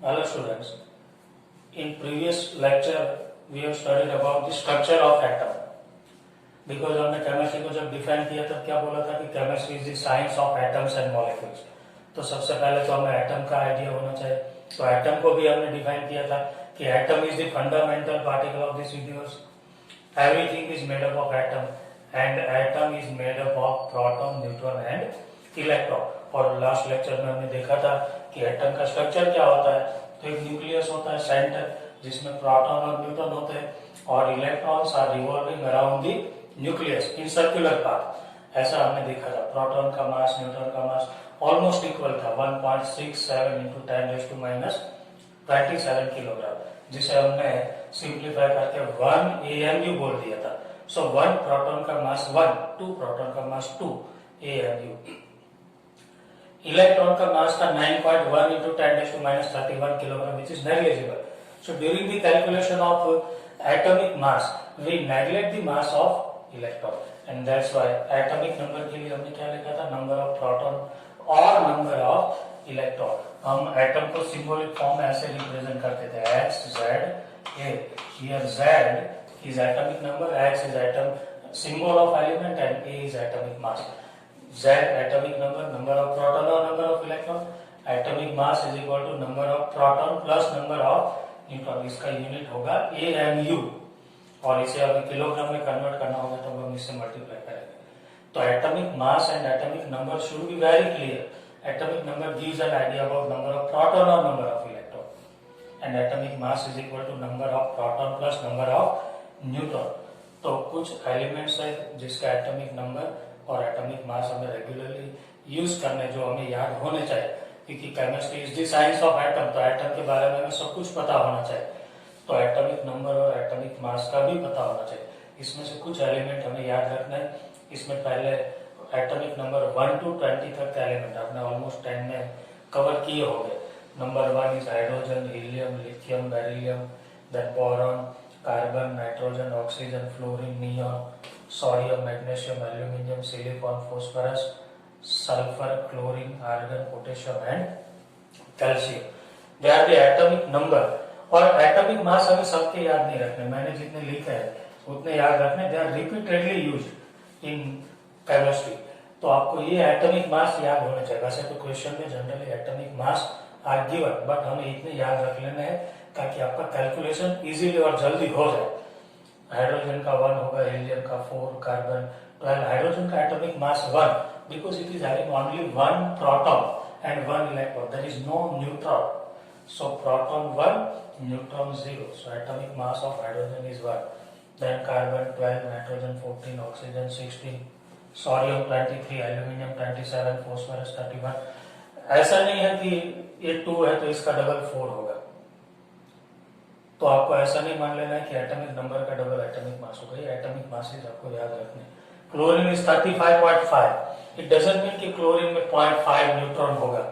Hello students, in previous lecture we have studied about the structure of atom. Because हमने chemistry को जब define किया तब क्या बोला था कि chemistry is the science of atoms and molecules. तो सबसे पहले तो हमें एटम का आइडिया होना चाहिए। तो एटम को भी हमने डिफाइन किया था कि atom is the fundamental particle of this universe. Everything is made up of atom and atom is made up of proton, neutron and electron. और लास्ट लेक्चर में हमने देखा था कि एटम का स्ट्रक्चर क्या होता है। तो एक न्यूक्लियस होता है सेंटर जिसमें प्रोटॉन और न्यूट्रॉन होते हैं और electrons are revolving around the nucleus in circular path. ऐसा हमने देखा था। प्रोटॉन का मास न्यूट्रॉन का मास ऑलमोस्ट इक्वल था 1.67 इंटू 10⁻27 किलोग्राम, जिसे हमने सिंप्लीफाई करके 1 AMU बोल दिया था। सो 1 प्रोटॉन का मास 1, 2 प्रोटॉन का मास 2 AMU। इलेक्ट्रॉन का मास था 9.1 into 10⁻31 kilogram, which is negligible. So during the calculation of atomic mass we neglect the mass of electron and that's why atomic number के लिए हमने क्या लिखा था, नंबर ऑफ प्रोटॉन और नंबर ऑफ इलेक्ट्रॉन। हम एटम को सिंबॉलिक फॉर्म में ऐसे रिप्रेजेंट करते थे X Z A। Here Z is atomic number, X is atom symbol of element and A is atomic mass. Z atomic number, number of proton or number of electron. Atomic mass is equal to number of proton plus number of neutron. इसका unit होगा AMU और इसे अगर kilogram में convert करना होगा तो हम इससे मल्टीप्लाई करेंगे। तो atomic mass and atomic number should be very clear. Atomic number gives an idea about number of proton और number of electron and atomic mass is equal to number of proton plus number of neutron. तो कुछ elements है जिसका atomic number और atomic mass हमें regularly use करने जो हमें याद होने चाहिए, क्योंकि chemistry is the science of atom. तो एटम के बारे में हमें सब कुछ पता होना चाहिए। तो एटॉमिक नंबर और एटॉमिक मास का भी पता होना चाहिए। इसमें से कुछ एलिमेंट हमें याद रखना है। इसमें पहले एटॉमिक नंबर 1 to 20 तक का एलिमेंट आपने ऑलमोस्ट 10 में कवर किए होंगे। Number 1 is hydrogen, helium, lithium, beryllium, then boron, carbon, nitrogen, oxygen, fluorine, neon, sodium, magnesium, aluminium, silicon, phosphorus, sulphur, chlorine, argon, potassium and calcium. They are the atomic number. और atomic mass हमें सबके याद नहीं रखने, मैंने जितने लिखे हैं उतने याद रखने। They are repeatedly used in chemistry. तो आपको ये एटॉमिक मास याद होने चाहिए। वैसे तो क्वेश्चन में generally atomic mass are given, but हमें इतने याद रख लेने हैं ताकि आपका कैलकुलेशन इजीली और जल्दी हो जाए। हाइड्रोजन का 1 होगा, हीलियम का 4, कार्बन 12। हाइड्रोजन का atomic mass 1 because it is having only 1 proton and 1 electron, there is no neutron. So proton 1, neutron 0. So atomic mass of hydrogen is 1. Then carbon 12, nitrogen 14, oxygen 16, sodium 23, aluminium 27, phosphorus 31. ऐसा नहीं है कि ये 2 है तो इसका double 4 होगा। तो आपको ऐसा नहीं मान लेना है कि एटॉमिक नंबर का डबल एटॉमिक मास होगा। ये एटॉमिक मासेस आपको याद रखने। Chlorine is 35.5। It doesn't mean कि क्लोरीन में 0.5 न्यूट्रॉन होगा।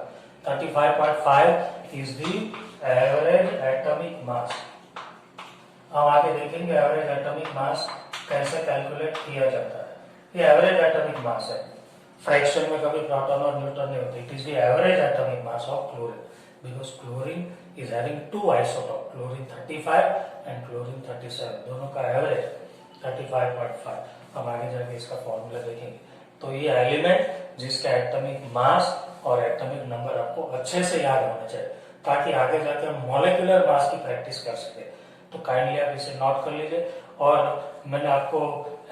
35.5 is the average atomic mass। हम आगे देखेंगे एवरेज एटॉमिक मास कैसे कैलकुलेट किया जाता है। ये एवरेज एटॉमिक मास है। फ्रैक्शन में कभी प्रोटॉन और न्यूट्रॉन नहीं होते। It is the average atomic mass of chlorine because chlorine is having 2 isotope, chlorine 35 and chlorine 37, दोनों का एवरेज 35.5। हम आगे जाके इसका फॉर्मूला देखेंगे। तो ये एलिमेंट जिसका एटॉमिक मास और एटॉमिक नंबर आपको अच्छे से याद होना चाहिए ताकि आगे जाकर हम मॉलिक्यूलर मास की प्रैक्टिस कर सके। तो काइंडली आप इसे नोट कर लीजिए। और मैंने आपको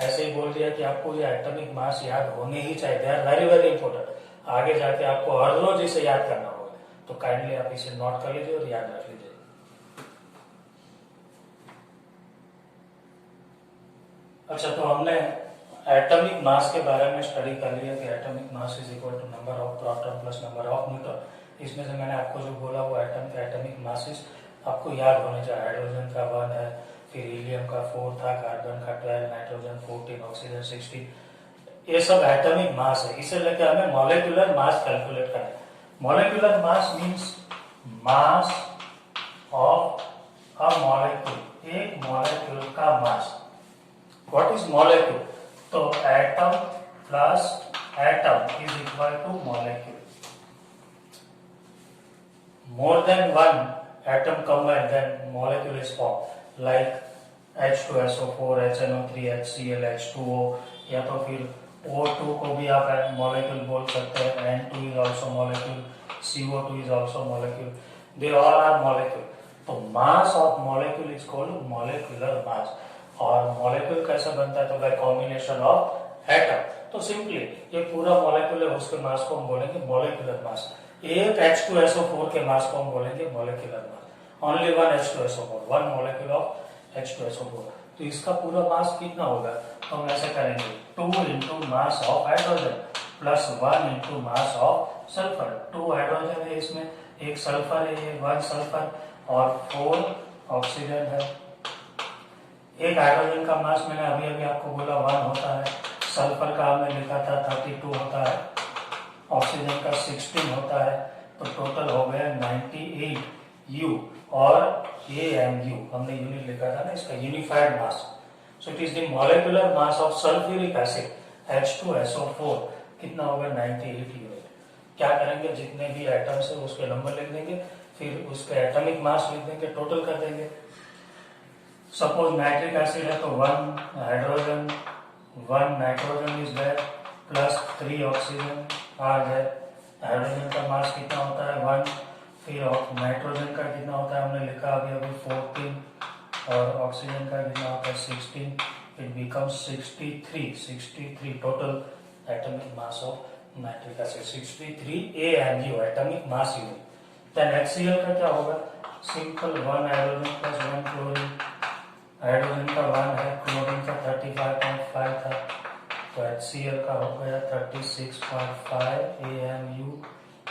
ऐसे ही बोल दिया कि आपको ये एटॉमिक मास याद होने ही चाहिए। They are very very important. आगे जाके आपको हर रोज इसे याद करना होगा। तो काइंडली आप इसे नोट कर लीजिए और याद रख लीजिए। अच्छा, तो हमने एटॉमिक मास के बारे में स्टडी कर लिया कि atomic mass is equal to number of proton plus number of neutron. इसमें से मैंने आपको जो बोला वो एटम का एटॉमिक मासेस आपको याद होने चाहिए। हाइड्रोजन का 1 है, फिर हीलियम का 4 था, कार्बन का 12, नाइट्रोजन 14, ऑक्सीजन 16। ये सब एटॉमिक मास है। इसे लेकर हमें मॉलिक्यूलर मास कैलकुलेट करना है। Molecular mass means mass of a molecule, एक मॉलिक्यूल का मास। What is molecule? तो atom plus atom is equal to molecule. More than one atom combine, then molecule is formed, like H2SO4, HNO3, HCl, H2O, या तो फिर O2 को भी आप molecule बोल सकते हैं, N2 is also molecule, CO2 is also molecule, they all are molecule. तो mass of molecule is called molecular mass. और molecule कैसे बनता है, तो by combination of atom. तो simply ये पूरा molecule है, उसके mass को हम बोलेंगे molecular mass. एक H2SO4 के mass को हम बोलेंगे molecular mass. Only one H2SO4, one molecule of H2SO4. तो इसका पूरा mass कितना होगा, तो हम ऐसे करेंगे 2 into mass of hydrogen plus 1 into mass of sulfur. 2 hydrogen है इसमें, एक सल्फर है, 1 सल्फर और 4 ऑक्सीजन है. एक हाइड्रोजन का मास मैंने अभी अभी आपको बोला 1 होता है, सल्फर का हमने लिखा था 32 होता है, ऑक्सीजन का 16 होता है, तो टोटल हो गया 98 U और AMU हमने यूनिट लिखा था ना इसका, unified mass. So it is the molecular mass of sulphuric acid H2SO4 कितना होगा 98 यूनिट. क्या करेंगे, जितने भी एटम्स है उसके नंबर लिख देंगे, फिर उसके एटॉमिक मास लिख देंगे, टोटल कर देंगे. सपोज नाइट्रिक एसिड है तो 1 hydrogen 1 nitrogen is there plus 3 oxygen आ जाए. हाइड्रोजन का मास कितना होता है 1, फिर नाइट्रोजन का कितना होता है हमने लिखा अभी अभी 14 और ऑक्सीजन का कितना होता है 16. It becomes 63 total atomic mass of nitric acid 63 AMU atomic mass unit. Then HCl का क्या होगा, simple 1 hydrogen plus 1 chlorine. Hydrogen का 1 है, क्लोरीन का 35.5 था, तो HCl का हो गया 36.5 AMU,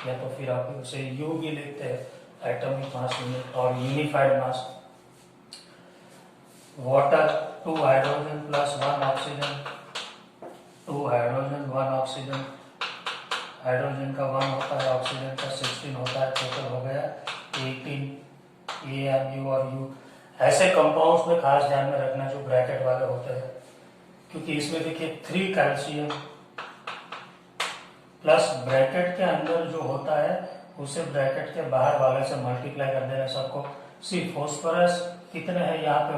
या तो फिर आप उसे U भी लिखते हैं एटॉमिक मास यूनिट और unified mass. Water 2 hydrogen plus 1 oxygen, 2 hydrogen 1 oxygen, hydrogen का 1 होता है, ऑक्सीजन का 16 होता है, टोटल हो गया 18 AMU और U. ऐसे कंपाउंड्स में खास ध्यान में रखना जो ब्रैकेट वाले होते हैं, क्योंकि इसमें देखिए 3 कैल्शियम प्लस ब्रैकेट के अंदर जो होता है उसे ब्रैकेट के बाहर वाले से मल्टीप्लाई कर देना सबको. सी फॉस्फोरस कितने हैं यहाँ पे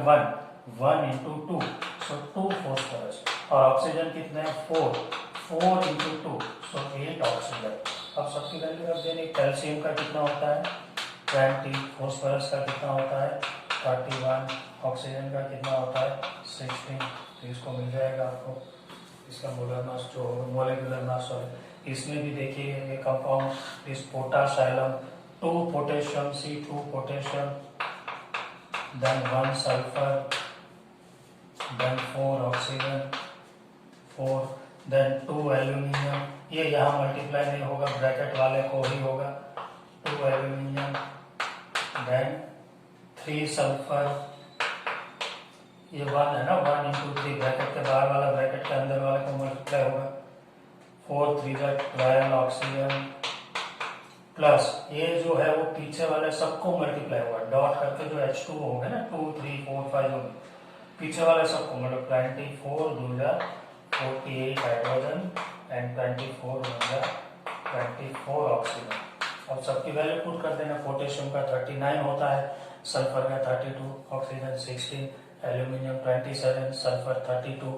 1 into 2, सो 2 फॉस्फोरस, और ऑक्सीजन कितने हैं 4 into 2, सो 8 ऑक्सीजन. अब सबकी वैल्यू रख देनी. कैल्शियम का कितना होता है 20, फॉस्फोरस का कितना होता है 31, ऑक्सीजन का कितना होता है 16. तो इसको मिल जाएगा आपको इसका मोलर मास जो मोलिकुलर मास. इसमें भी देखिए ये कंपाउंड इस पोटासाइलम 2 potassium C2 potassium, then 1 sulphur, then 4 oxygen 4, then 2 aluminium. ये यहाँ मल्टीप्लाई नहीं होगा, ब्रैकेट वाले को ही होगा 2 एल्यूमिनियम, देन 3 सल्फर. ये 1 है ना, 1 into 3 ब्रैकेट के बाहर वाला ब्रैकेट के अंदर वाले को मल्टीप्लाई होगा 4 3 12 ऑक्सीजन, प्लस ये जो है वो पीछे वाले सबको मल्टीप्लाई होगा डॉट करके, जो H2 होगा ना 2 3 4 5 होंगे, पीछे वाले सबको मतलब 24 दूजा 48 हाइड्रोजन एंड 24 दूजा 24 ऑक्सीजन. अब सबकी वैल्यू पुट कर देना. पोटेशियम का 39 होता है, सल्फर का 32, oxygen 16, aluminium 27, sulphur 32,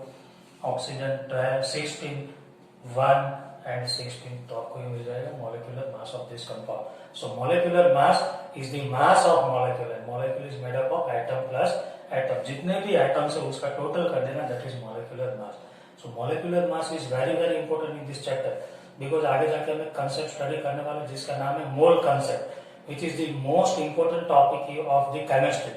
oxygen 16, 1 and 16. तो आपको ये मिल जाएगा molecular mass of this compound. So molecular mass is the mass of molecule and molecule is made up of atom plus atom. जितने भी atoms है उसका total कर देना, that is molecular mass. So molecular mass is very very important in this chapter because आगे जाके हमें concept study करने वाले जिसका नाम है mole concept, which is the most important topic of the chemistry,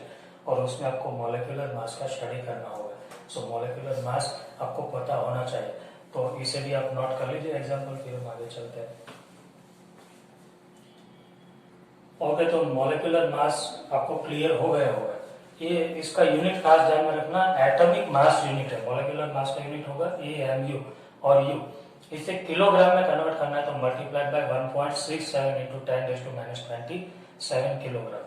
और उसमें आपको molecular mass का study करना होगा. So molecular mass आपको पता होना चाहिए, तो इसे भी आप नोट कर लीजिए एग्जाम्पल, फिर हम आगे चलते हैं. ओके, तो मॉलिक्यूलर मास आपको क्लियर हो गया होगा. ये इसका यूनिट खास ध्यान में रखना, एटॉमिक मास यूनिट है. मॉलिक्यूलर मास का यूनिट होगा AMU और U. इसे किलोग्राम में कन्वर्ट करना है तो मल्टीप्लाइड बाय 1.67 into 10⁻⁻27 किलोग्राम.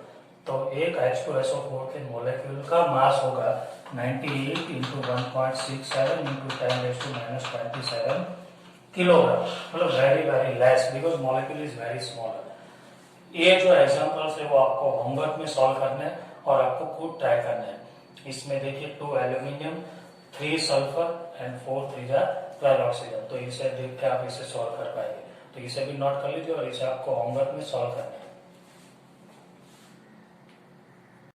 तो एक H2SO4 के मॉलिक्यूल का मास होगा 98 into 1.67 into 10⁻⁻27 किलोग्राम. मतलब very very less because molecule is very small. ये जो एग्जांपल्स है वो आपको होमवर्क में सॉल्व करना है और आपको खुद ट्राई करना है। इसमें देखिए 2 एल्यूमिनियम, 3 सल्फर एंड 4 12 ऑक्सीजन। तो इसे देख के आप इसे सॉल्व कर पाएंगे। तो इसे भी नोट कर लीजिए और इसे आपको होमवर्क में सॉल्व करना है।